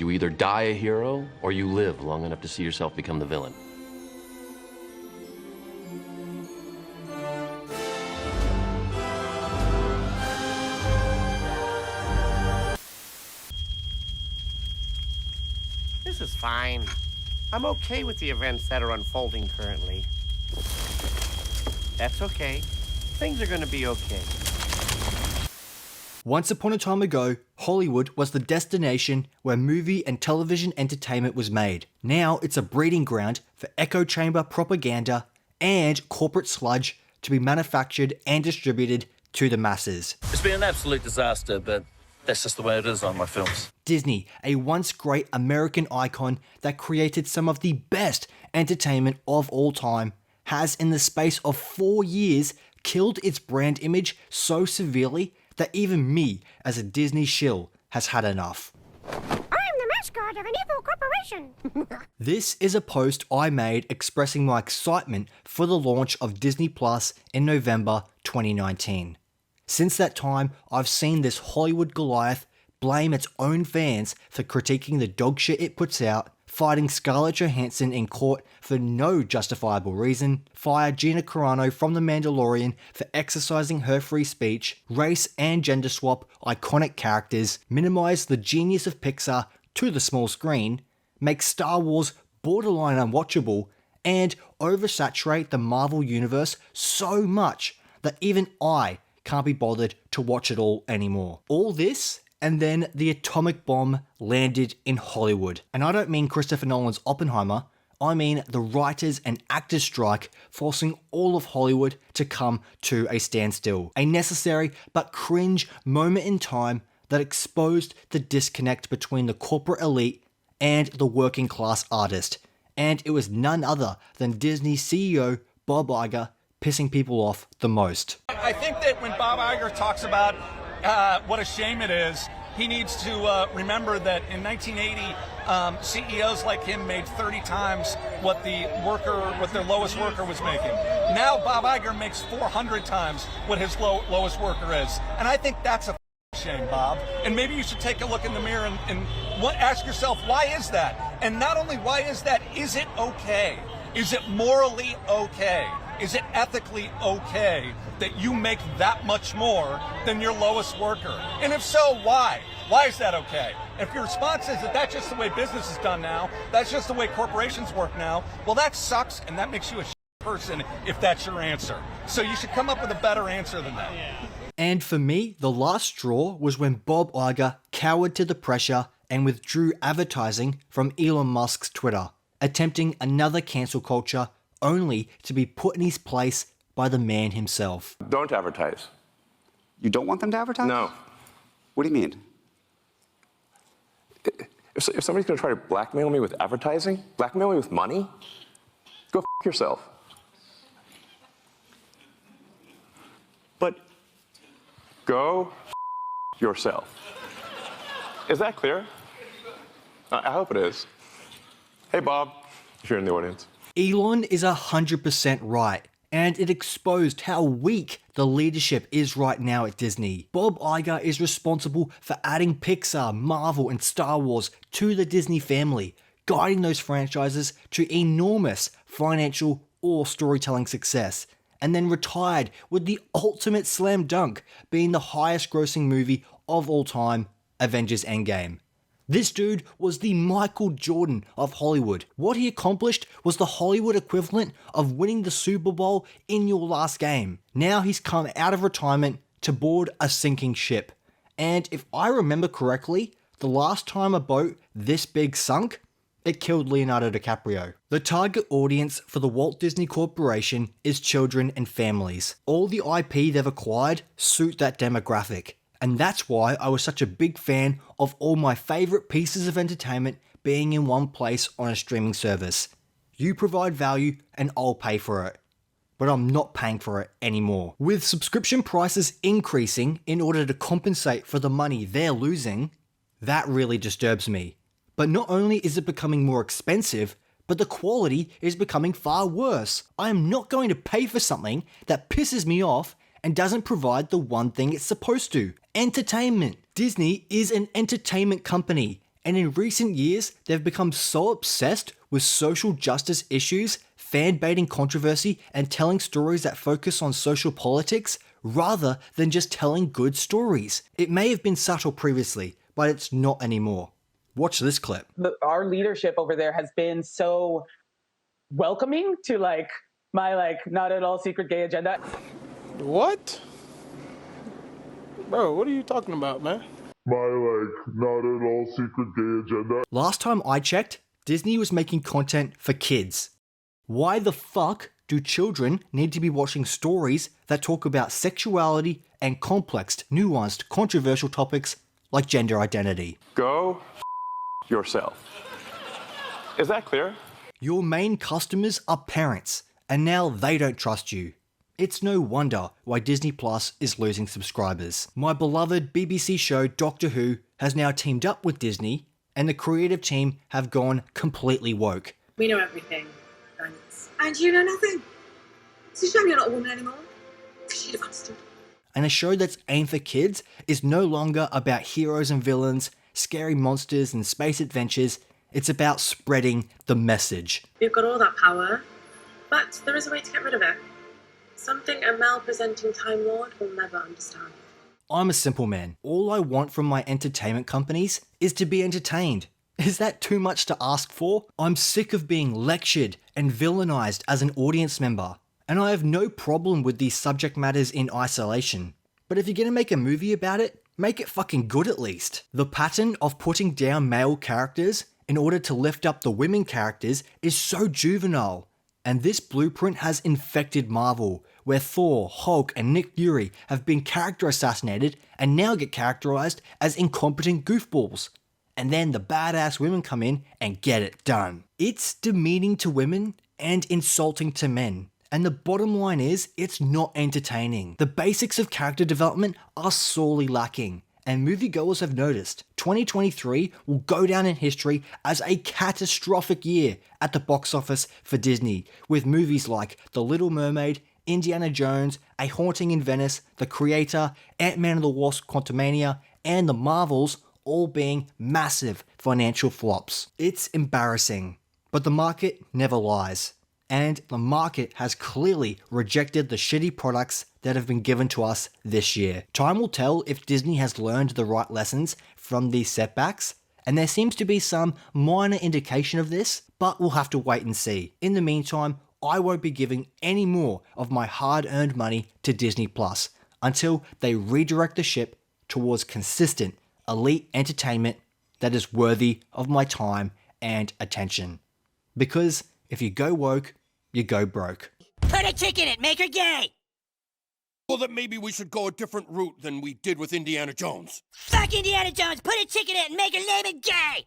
You either die a hero, or you live long enough to see yourself become the villain. This is fine. I'm okay with the events that are unfolding currently. That's okay. Things are gonna be okay. Once upon a time ago, Hollywood was the destination where movie and television entertainment was made. Now it's a breeding ground for echo chamber propaganda and corporate sludge to be manufactured and distributed to the masses. It's been an absolute disaster, but that's just the way it is on my films. Disney, a once great American icon that created some of the best entertainment of all time, has in the space of 4 years killed its brand image so severely that even me, as a Disney shill, has had enough. I'm the mascot of an evil corporation. This is a post I made expressing my excitement for the launch of DisneyPlus in November 2019. Since that time, I've seen this Hollywood Goliath blame its own fans for critiquing the dogshit it puts out, fighting Scarlett Johansson in court for no justifiable reason, fire Gina Carano from The Mandalorian for exercising her free speech, race and gender swap iconic characters, minimize the genius of Pixar to the small screen, make Star Wars borderline unwatchable, and oversaturate the Marvel universe so much that even I can't be bothered to watch it all anymore. All this, and then the atomic bomb landed in Hollywood. And I don't mean Christopher Nolan's Oppenheimer, I mean the writers and actors strike forcing all of Hollywood to come to a standstill. A necessary but cringe moment in time that exposed the disconnect between the corporate elite and the working class artist. And it was none other than Disney CEO Bob Iger pissing people off the most. I think that when Bob Iger talks about what a shame it is, he needs to remember that in 1980, CEOs like him made 30 times what their lowest worker was making. Now Bob Iger makes 400 times what his lowest worker is. And I think that's a shame, Bob. And maybe you should take a look in the mirror and ask yourself, why is that? And not only why is that, is it okay? Is it morally okay? Is it ethically okay that you make that much more than your lowest worker? And if so, why? Why is that okay? If your response is that that's just the way business is done now, that's just the way corporations work now, well, that sucks, and that makes you a person if that's your answer. So you should come up with a better answer than that. And for me, the last straw was when Bob Iger cowered to the pressure and withdrew advertising from Elon Musk's Twitter, attempting another cancel culture only to be put in his place by the man himself. Don't advertise. You don't want them to advertise? No. What do you mean? If somebody's going to try to blackmail me with advertising, blackmail me with money, go f*** yourself. But Go f*** yourself. Is that clear? I hope it is. Hey, Bob, if you're in the audience. Elon is 100% right, and it exposed how weak the leadership is right now at Disney. Bob Iger is responsible for adding Pixar, Marvel, and Star Wars to the Disney family, guiding those franchises to enormous financial or storytelling success, and then retired with the ultimate slam dunk being the highest grossing movie of all time, Avengers Endgame. This dude was the Michael Jordan of Hollywood. What he accomplished was the Hollywood equivalent of winning the Super Bowl in your last game. Now he's come out of retirement to board a sinking ship. And if I remember correctly, the last time a boat this big sunk, it killed Leonardo DiCaprio. The target audience for the Walt Disney Corporation is children and families. All the IP they've acquired suit that demographic. And that's why I was such a big fan of all my favourite pieces of entertainment being in one place on a streaming service. You provide value and I'll pay for it. But I'm not paying for it anymore. With subscription prices increasing in order to compensate for the money they're losing, that really disturbs me. But not only is it becoming more expensive, but the quality is becoming far worse. I am not going to pay for something that pisses me off and doesn't provide the one thing it's supposed to: entertainment. Disney is an entertainment company, And in recent years, they've become so obsessed with social justice issues, fan-baiting controversy, and telling stories that focus on social politics rather than just telling good stories. It may have been subtle previously, but it's not anymore. Watch this clip. Our leadership over there has been so welcoming to my not at all secret gay agenda. What? Bro, what are you talking about, man? My not at all secret gay agenda. Last time I checked, Disney was making content for kids. Why the fuck do children need to be watching stories that talk about sexuality and complex, nuanced, controversial topics like gender identity? Go yourself. Is that clear? Your main customers are parents, and now they don't trust you. It's no wonder why DisneyPlus is losing subscribers. My beloved BBC show Doctor Who has now teamed up with Disney, and the creative team have gone completely woke. We know everything, thanks. And you know nothing. It's a shame you're not a woman anymore. She'd have understood. And a show that's aimed for kids is no longer about heroes and villains, scary monsters and space adventures. It's about spreading the message. We've got all that power, but there is a way to get rid of it. Something a male-presenting Time Lord will never understand. I'm a simple man. All I want from my entertainment companies is to be entertained. Is that too much to ask for? I'm sick of being lectured and villainized as an audience member, and I have no problem with these subject matters in isolation. But if you're gonna make a movie about it, make it fucking good at least. The pattern of putting down male characters in order to lift up the women characters is so juvenile. And this blueprint has infected Marvel, where Thor, Hulk, and Nick Fury have been character assassinated and now get characterized as incompetent goofballs. And then the badass women come in and get it done. It's demeaning to women and insulting to men. And the bottom line is, it's not entertaining. The basics of character development are sorely lacking. And moviegoers have noticed, 2023 will go down in history as a catastrophic year at the box office for Disney, with movies like The Little Mermaid, Indiana Jones, A Haunting in Venice, The Creator, Ant-Man and the Wasp: Quantumania, and The Marvels all being massive financial flops. It's embarrassing, but the market never lies. And the market has clearly rejected the shitty products that have been given to us this year. Time will tell if Disney has learned the right lessons from these setbacks, and there seems to be some minor indication of this, but we'll have to wait and see. In the meantime, I won't be giving any more of my hard-earned money to Disney Plus until they redirect the ship towards consistent, elite entertainment that is worthy of my time and attention. Because if you go woke, you go broke. Put a chick in it, make her gay! Well, then maybe we should go a different route than we did with Indiana Jones. Fuck Indiana Jones, put a chick in it and make her name it gay!